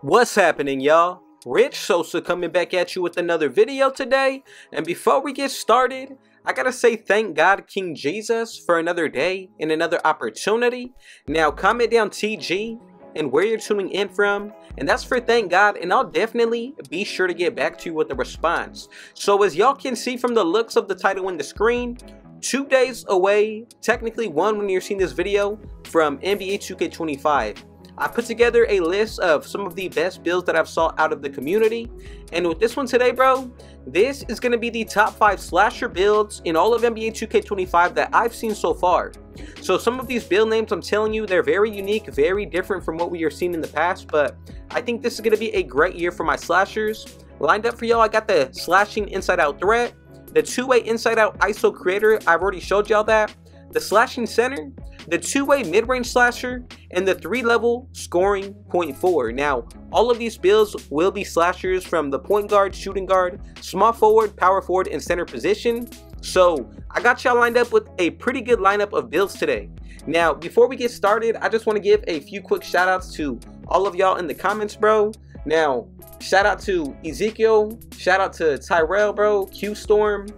What's happening, y'all? Rich Sosa coming back at you with another video today, and before we get started, I gotta say thank God King Jesus for another day and another opportunity. Now comment down TG and where you're tuning in from, and that's for thank God, and I'll definitely be sure to get back to you with a response. So as y'all can see from the looks of the title in the screen, 2 days away, technically one when you're seeing this video, from NBA 2K25. I put together a list of some of the best builds that I've saw out of the community, and with this one today, bro, this is going to be the top 5 slasher builds in all of NBA 2K25 that I've seen so far. So some of these build names, I'm telling you, they're very unique, very different from what we are seeing in the past, but I think this is going to be a great year for my slashers. Lined up for y'all, I got the slashing inside out threat, the 2-way inside out ISO creator, I've already showed y'all that, the slashing center, the 2-way mid-range slasher, and the 3-level scoring point forward. Now, all of these builds will be slashers from the point guard, shooting guard, small forward, power forward, and center position. So, I got y'all lined up with a pretty good lineup of builds today. Now, before we get started, I just want to give a few quick shout outs to all of y'all in the comments, bro. Now, shout out to Ezekiel, shout out to Tyrell, bro, Q-Storm,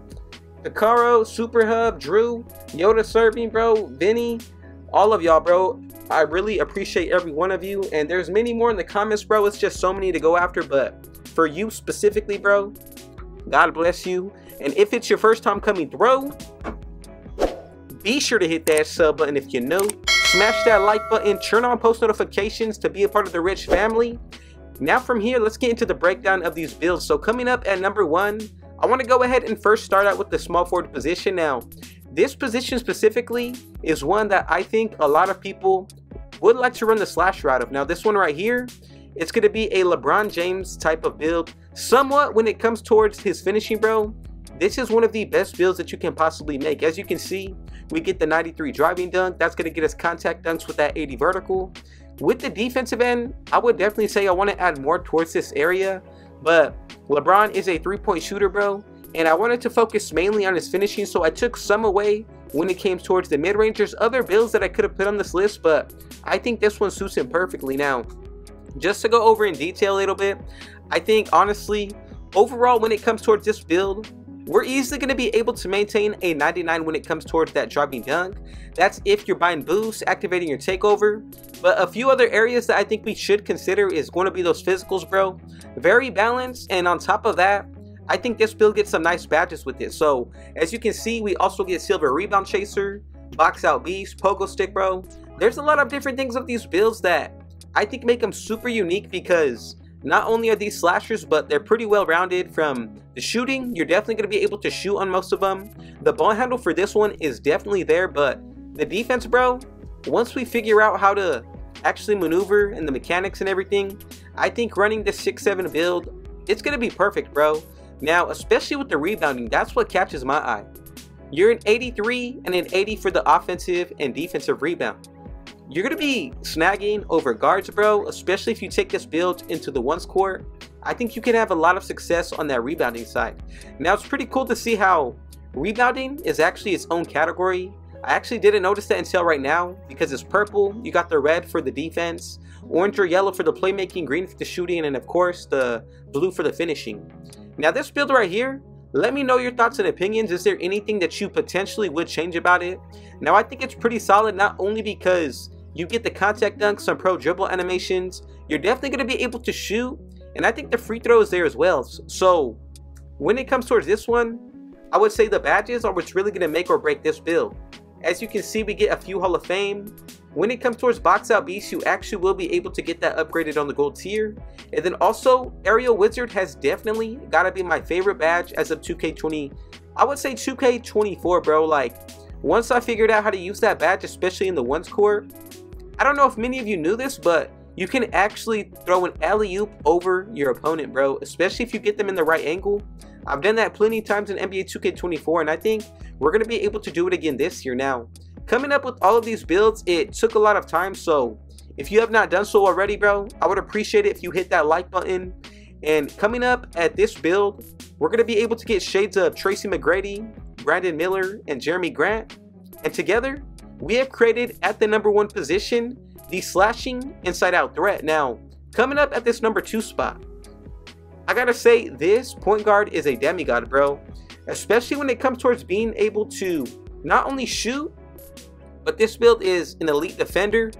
Picaro, Super Hub, Drew, Yoda Serving, bro, Vinny, all of y'all, bro. I really appreciate every one of you, and there's many more in the comments, bro. It's just so many to go after, but for you specifically, bro, God bless you. And if it's your first time coming through, be sure to hit that sub button if you're new, smash that like button, turn on post notifications to be a part of the Rich family. Now from here, let's get into the breakdown of these builds. So coming up at number 1, I want to go ahead and first start out with the small forward position. Now, this position specifically is one that I think a lot of people would like to run the slash route of. Now, this one right here, it's going to be a LeBron James type of build. Somewhat when it comes towards his finishing, bro, this is one of the best builds that you can possibly make. As you can see, we get the 93 driving dunk. That's going to get us contact dunks with that 80 vertical. With the defensive end, I would definitely say I want to add more towards this area. But LeBron is a 3-point shooter, bro, and I wanted to focus mainly on his finishing, so I took some away when it came towards the mid-range. There's other builds that I could have put on this list, but I think this one suits him perfectly. Now, just to go over in detail a little bit, I think, honestly, overall, when it comes towards this build, we're easily going to be able to maintain a 99 when it comes towards that driving dunk. That's if you're buying boosts, activating your takeover. But a few other areas that I think we should consider is going to be those physicals, bro. Very balanced, and on top of that, I think this build gets some nice badges with it. So, as you can see, we also get Silver Rebound Chaser, Box Out Beast, Pogo Stick, bro. There's a lot of different things of these builds that I think make them super unique, because not only are these slashers, but they're pretty well rounded. From the shooting, you're definitely going to be able to shoot on most of them. The ball handle for this one is definitely there, but the defense, bro, once we figure out how to actually maneuver and the mechanics and everything, I think running this 6-7 build, it's going to be perfect, bro. Now, especially with the rebounding, that's what catches my eye. You're an 83 and an 80 for the offensive and defensive rebound. You're going to be snagging over guards, bro, especially if you take this build into the ones court. I think you can have a lot of success on that rebounding side. Now, it's pretty cool to see how rebounding is actually its own category. I actually didn't notice that until right now, because it's purple, you got the red for the defense, orange or yellow for the playmaking, green for the shooting, and of course the blue for the finishing. Now, this build right here, let me know your thoughts and opinions. Is there anything that you potentially would change about it? Now, I think it's pretty solid, not only because you get the contact dunks, some pro dribble animations, you're definitely going to be able to shoot, and I think the free throw is there as well. So when it comes towards this one, I would say the badges are what's really going to make or break this build. As you can see, we get a few Hall of Fame. When it comes towards Box Out Beast, you actually will be able to get that upgraded on the gold tier. And then also, Aerial Wizard has definitely got to be my favorite badge as of 2K20. I would say 2K24, bro. Like, once I figured out how to use that badge, especially in the ones court, I don't know if many of you knew this, but you can actually throw an alley-oop over your opponent, bro, especially if you get them in the right angle. I've done that plenty of times in NBA 2K24, and I think we're going to be able to do it again this year. Now, coming up with all of these builds, it took a lot of time, so if you have not done so already, bro, I would appreciate it if you hit that like button. And coming up at this build, we're going to be able to get shades of Tracy McGrady, Brandon Miller, and Jeremy Grant. And together, we have created at the #1 position the slashing inside out threat. Now, coming up at this number 2 spot, I gotta say this point guard is a demigod, bro. Especially when it comes towards being able to not only shoot, but this build is an elite defender.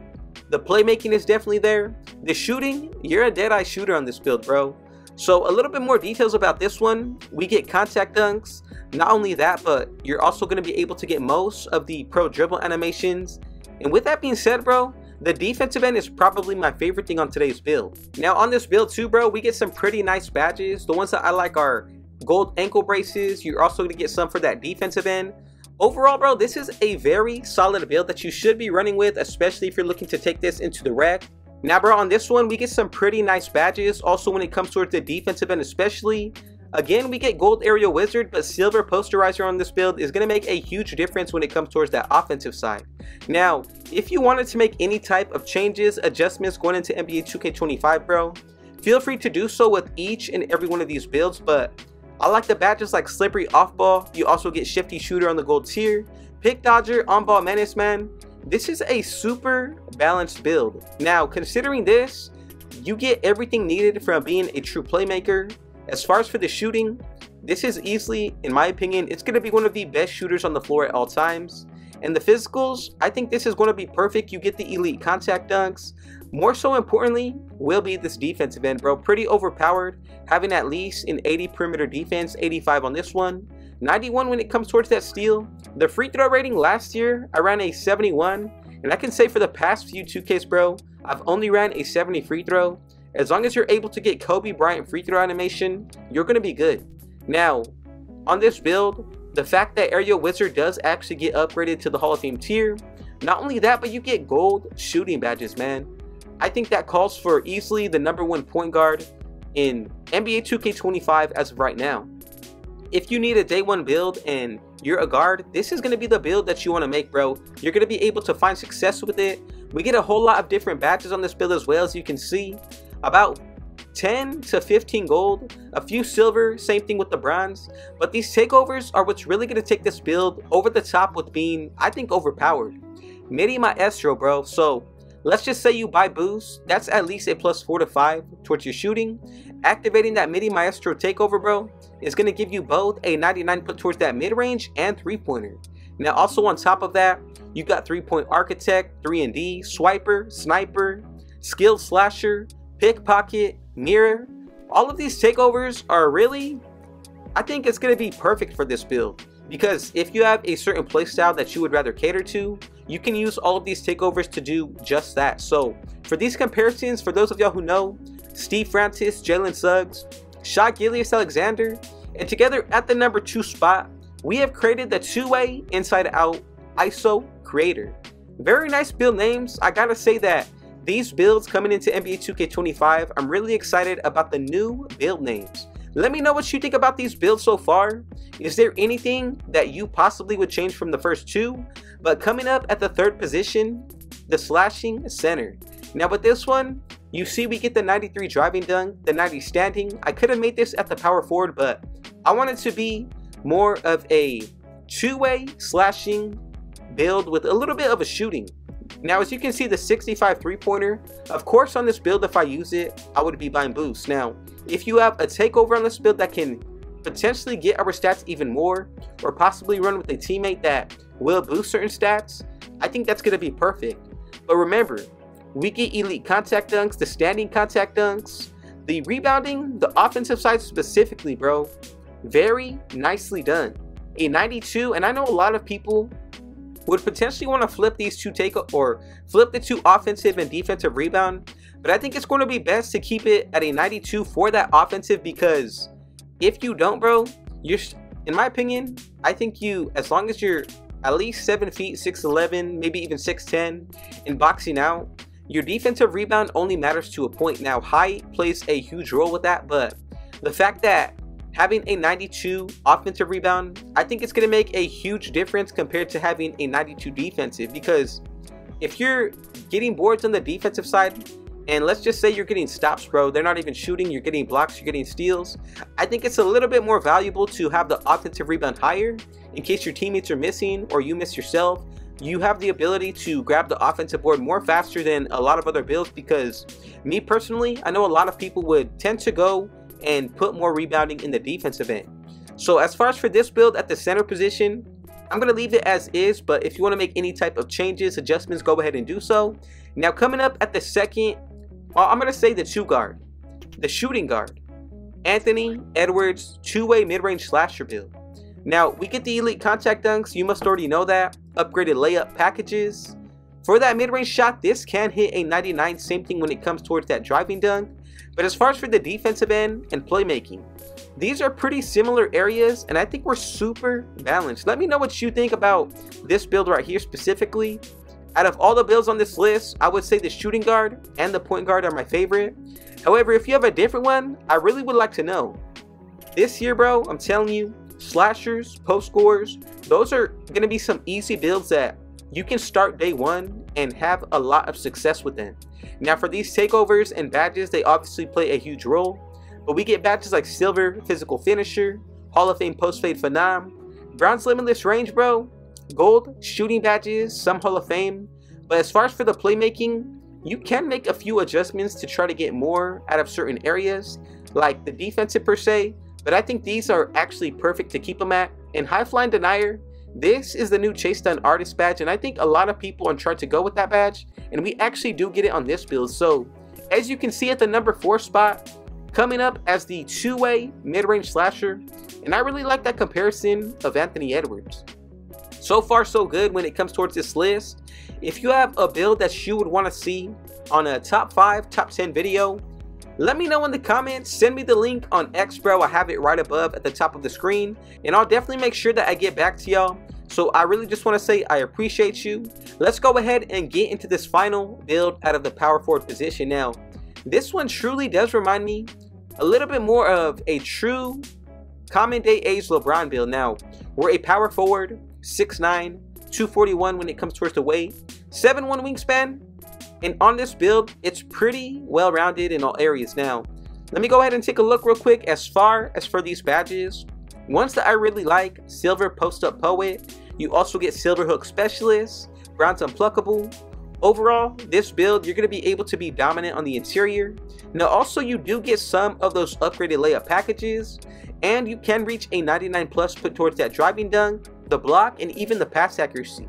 The playmaking is definitely there. The shooting, you're a dead-eye shooter on this build, bro. So a little bit more details about this one. We get contact dunks. Not only that, but you're also going to be able to get most of the pro dribble animations. And with that being said, bro, the defensive end is probably my favorite thing on today's build. Now on this build too, bro, we get some pretty nice badges. The ones that I like are gold ankle braces. You're also going to get some for that defensive end. Overall, bro, this is a very solid build that you should be running with, especially if you're looking to take this into the rec. Now, bro, on this one, we get some pretty nice badges. Also, when it comes towards the defensive end especially, again, we get gold aerial wizard, but silver posterizer on this build is going to make a huge difference when it comes towards that offensive side. Now, if you wanted to make any type of changes, adjustments going into NBA 2K25, bro, feel free to do so with each and every one of these builds, but I like the badges like slippery off ball. You also get shifty shooter on the gold tier, pick dodger, on ball menace, man. This is a super balanced build. Now, considering this, you get everything needed from being a true playmaker. As far as for the shooting, this is easily, in my opinion, it's going to be one of the best shooters on the floor at all times. And the physicals, I think this is going to be perfect. You get the elite contact dunks. More so importantly, will be this defensive end, bro. Pretty overpowered, having at least an 80 perimeter defense, 85 on this one, 91 when it comes towards that steal. The free throw rating last year, I ran a 71, and I can say for the past few 2Ks, bro, I've only ran a 70 free throw. As long as you're able to get Kobe Bryant free throw animation, you're going to be good. Now, on this build, the fact that Aerial Wizard does actually get upgraded to the Hall of Fame tier, not only that, but you get gold shooting badges, man. I think that calls for easily the #1 point guard in NBA 2K25 as of right now. If you need a day 1 build and you're a guard, this is going to be the build that you want to make, bro. You're going to be able to find success with it. We get a whole lot of different badges on this build as well, as you can see. About 10 to 15 gold, a few silver, same thing with the bronze. But these takeovers are what's really going to take this build over the top with being, I think, overpowered. Midi Maestro, bro. So let's just say you buy boost, that's at least a +4 to 5 towards your shooting. Activating that Midi Maestro takeover, bro, is going to give you both a 99 put towards that mid-range and 3-pointer. Now also on top of that, you got 3-point architect, 3&D, swiper, sniper, skilled slasher, pickpocket, mirror. All of these takeovers are really, I think it's going to be perfect for this build. Because if you have a certain playstyle that you would rather cater to, you can use all of these takeovers to do just that. So for these comparisons, for those of y'all who know, Steve Francis, Jalen Suggs, Shai Gilgeous-Alexander, and together at the #2 spot, we have created the two-way inside-out ISO creator. Very nice build names. I gotta say that these builds coming into NBA 2K25, I'm really excited about the new build names. Let me know what you think about these builds so far. Is there anything that you possibly would change from the first 2? But coming up at the 3rd position, the slashing center. Now with this one, you see we get the 93 driving dunk, the 90 standing. I could have made this at the power forward, but I wanted to be more of a two-way slashing build with a little bit of a shooting. Now as you can see, the 65 3-pointer, of course on this build if I use it, I would be buying boost. Now if you have a takeover on this build that can potentially get our stats even more, or possibly run with a teammate that will boost certain stats, I think that's going to be perfect. But remember, we get elite contact dunks, the standing contact dunks, the rebounding, the offensive side specifically, bro, very nicely done. A 92, and I know a lot of people would potentially want to flip these two flip the 2 offensive and defensive rebound, but I think it's going to be best to keep it at a 92 for that offensive, because if you don't, bro, you're, in my opinion, I think you, as long as you're at least 7 feet, 6'11", maybe even 6'10", and boxing out, your defensive rebound only matters to a point. Now height plays a huge role with that, but the fact that having a 92 offensive rebound, I think it's going to make a huge difference compared to having a 92 defensive, because if you're getting boards on the defensive side, and let's just say you're getting stops, bro, they're not even shooting, you're getting blocks, you're getting steals, I think it's a little bit more valuable to have the offensive rebound higher in case your teammates are missing or you miss yourself. you have the ability to grab the offensive board more faster than a lot of other builds, because me personally, I know a lot of people would tend to go and put more rebounding in the defensive end. So as far as for this build at the center position, I'm going to leave it as is, but if you want to make any type of changes, adjustments, go ahead and do so. Now coming up at the second, I'm going to say the 2 guard, the shooting guard, Anthony Edwards 2-way mid-range slasher build. Now we get the elite contact dunks, you must already know that, upgraded layup packages. For that mid-range shot, this can hit a 99, same thing when it comes towards that driving dunk. But as far as for the defensive end and playmaking, these are pretty similar areas, and I think we're super balanced. Let me know what you think about this build right here specifically. Out of all the builds on this list, I would say the shooting guard and the point guard are my favorite. However, if you have a different one, I really would like to know. This year, bro, I'm telling you, slashers, post scorers, those are going to be some easy builds that you can start day one and have a lot of success with them. Now for these takeovers and badges, they obviously play a huge role, but we get badges like Silver Physical Finisher, Hall of Fame Post Fade Phenom, Bronze Limitless Range, bro, Gold Shooting badges, some Hall of Fame. But as far as for the playmaking, you can make a few adjustments to try to get more out of certain areas, like the defensive per se, but I think these are actually perfect to keep them at. And High Flying Denier, this is the new Chase Down Artist badge, and I think a lot of people are trying to go with that badge, and we actually do get it on this build. So as you can see at the number 4 spot, coming up as the 2-way mid-range slasher, and I really like that comparison of Anthony Edwards. So far so good when it comes towards this list. If you have a build that you would want to see on a top 5, top 10 video, let me know in the comments. Send me the link on X, bro. I have it right above at the top of the screen, and I'll definitely make sure that I get back to y'all. So I really just want to say I appreciate you. Let's go ahead and get into this final build out of the power forward position. Now this one truly does remind me a little bit more of a true common day age LeBron build. Now we're a power forward, 6'9", 241 when it comes towards the weight, 7'1" wingspan. And on this build, it's pretty well-rounded in all areas. Now, let me go ahead and take a look real quick as far as for these badges. Ones that I really like, Silver Post-Up Poet. You also get Silver Hook Specialist, Bronze Unpluckable. Overall, this build, you're going to be able to be dominant on the interior. Now, also, you do get some of those upgraded layup packages, and you can reach a 99 plus put towards that driving dunk, the block, and even the pass accuracy.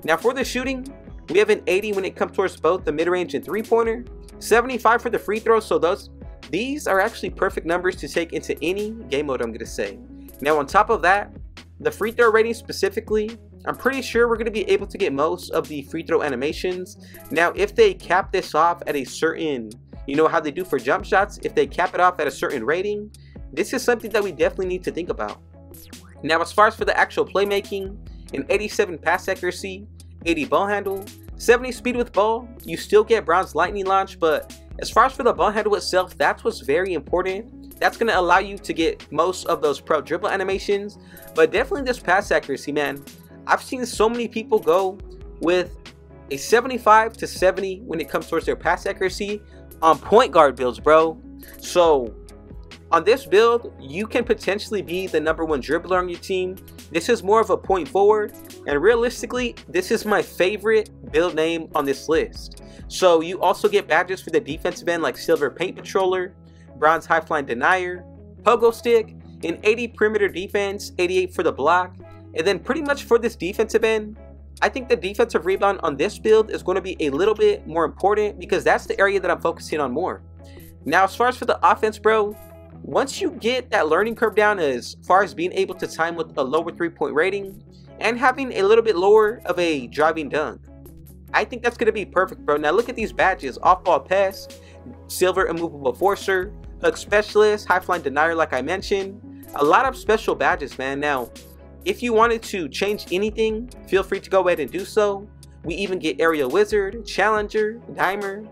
Now, for the shooting, we have an 80 when it comes towards both the mid-range and three-pointer, 75 for the free throws, so these are actually perfect numbers to take into any game mode, I'm going to say. Now on top of that, the free throw rating specifically, I'm pretty sure we're going to be able to get most of the free throw animations. Now if they cap this off at a certain, you know how they do for jump shots, if they cap it off at a certain rating, this is something that we definitely need to think about. Now as far as for the actual playmaking, an 87 pass accuracy, 80 ball handle, 70 speed with ball, you still get Bronze Lightning Launch, but as far as for the ball handle itself, that's what's very important. That's going to allow you to get most of those pro dribble animations, but definitely this pass accuracy, man. I've seen so many people go with a 75 to 70 when it comes towards their pass accuracy on point guard builds, bro. So on this build, you can potentially be the #1 dribbler on your team. This is more of a point forward, and realistically, this is my favorite build name on this list. So you also get badges for the defensive end like Silver Paint Patroller, Bronze High Flying Denier, Pogo Stick, an 80 perimeter defense, 88 for the block, and then pretty much for this defensive end, I think the defensive rebound on this build is going to be a little bit more important because that's the area that I'm focusing on more. Now as far as for the offense, bro, once you get that learning curve down as far as being able to time with a lower 3-point rating and having a little bit lower of a driving dunk, I think that's going to be perfect, bro. Now look at these badges: off-ball pass, Silver Immovable Forcer, Hook Specialist, High Flying Denier like I mentioned. A lot of special badges, man. Now if you wanted to change anything, feel free to go ahead and do so. We even get Aerial Wizard, Challenger, Dimer.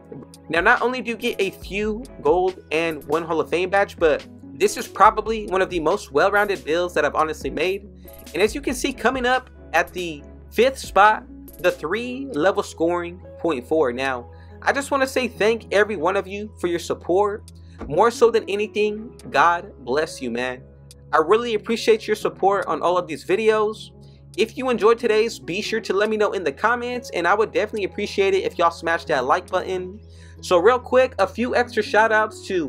Now not only do you get a few gold and 1 Hall of Fame badge, but this is probably one of the most well-rounded builds that I've honestly made. And as you can see, coming up at the 5th spot, the 3-level scoring point forward. Now I just want to say thank every one of you for your support. More so than anything, God bless you, man. I really appreciate your support on all of these videos. If you enjoyed today's, be sure to let me know in the comments, and I would definitely appreciate it if y'all smash that like button. So real quick, a few extra shout outs to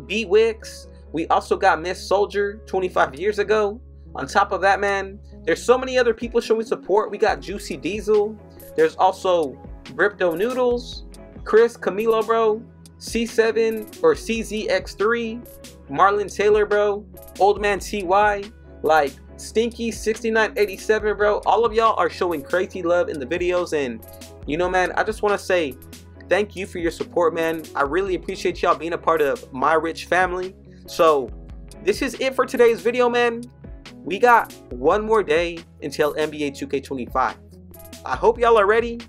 B Wicks. We also got Miss Soldier 25 years ago. On top of that, man, there's so many other people showing support. We got Juicy Diesel. There's also Bripto Noodles, Chris Camilo, bro, C7 or CZX3, Marlon Taylor, bro, Old Man TY, like Stinky 6987, bro. All of y'all are showing crazy love in the videos, and you know, man, I just want to say thank you for your support, man. I really appreciate y'all being a part of my rich family. So this is it for today's video, man. We got one more day until NBA 2K25. I hope y'all are ready,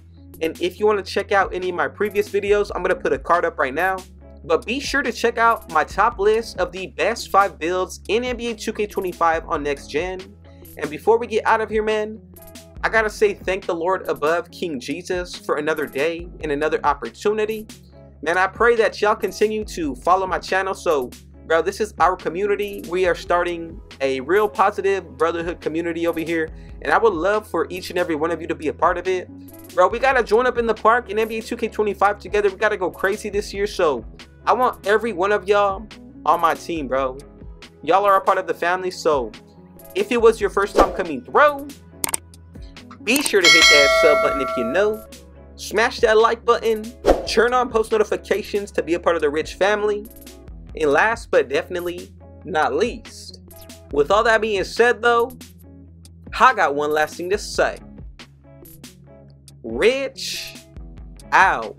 and if you want to check out any of my previous videos, I'm going to put a card up right now. But be sure to check out my top list of the best 5 builds in NBA 2K25 on next gen. And before we get out of here, man, I gotta say thank the Lord above, King Jesus, for another day and another opportunity. Man, I pray that y'all continue to follow my channel. So, bro, this is our community. We are starting a real positive brotherhood community over here, and I would love for each and every one of you to be a part of it. Bro, we gotta join up in the park in NBA 2K25 together. We gotta go crazy this year. So I want every one of y'all on my team, bro. Y'all are a part of the family. So if it was your first time coming through, be sure to hit that sub button if you know. Smash that like button. Turn on post notifications to be a part of the rich family. And last but definitely not least, with all that being said though, I got one last thing to say. Rich out.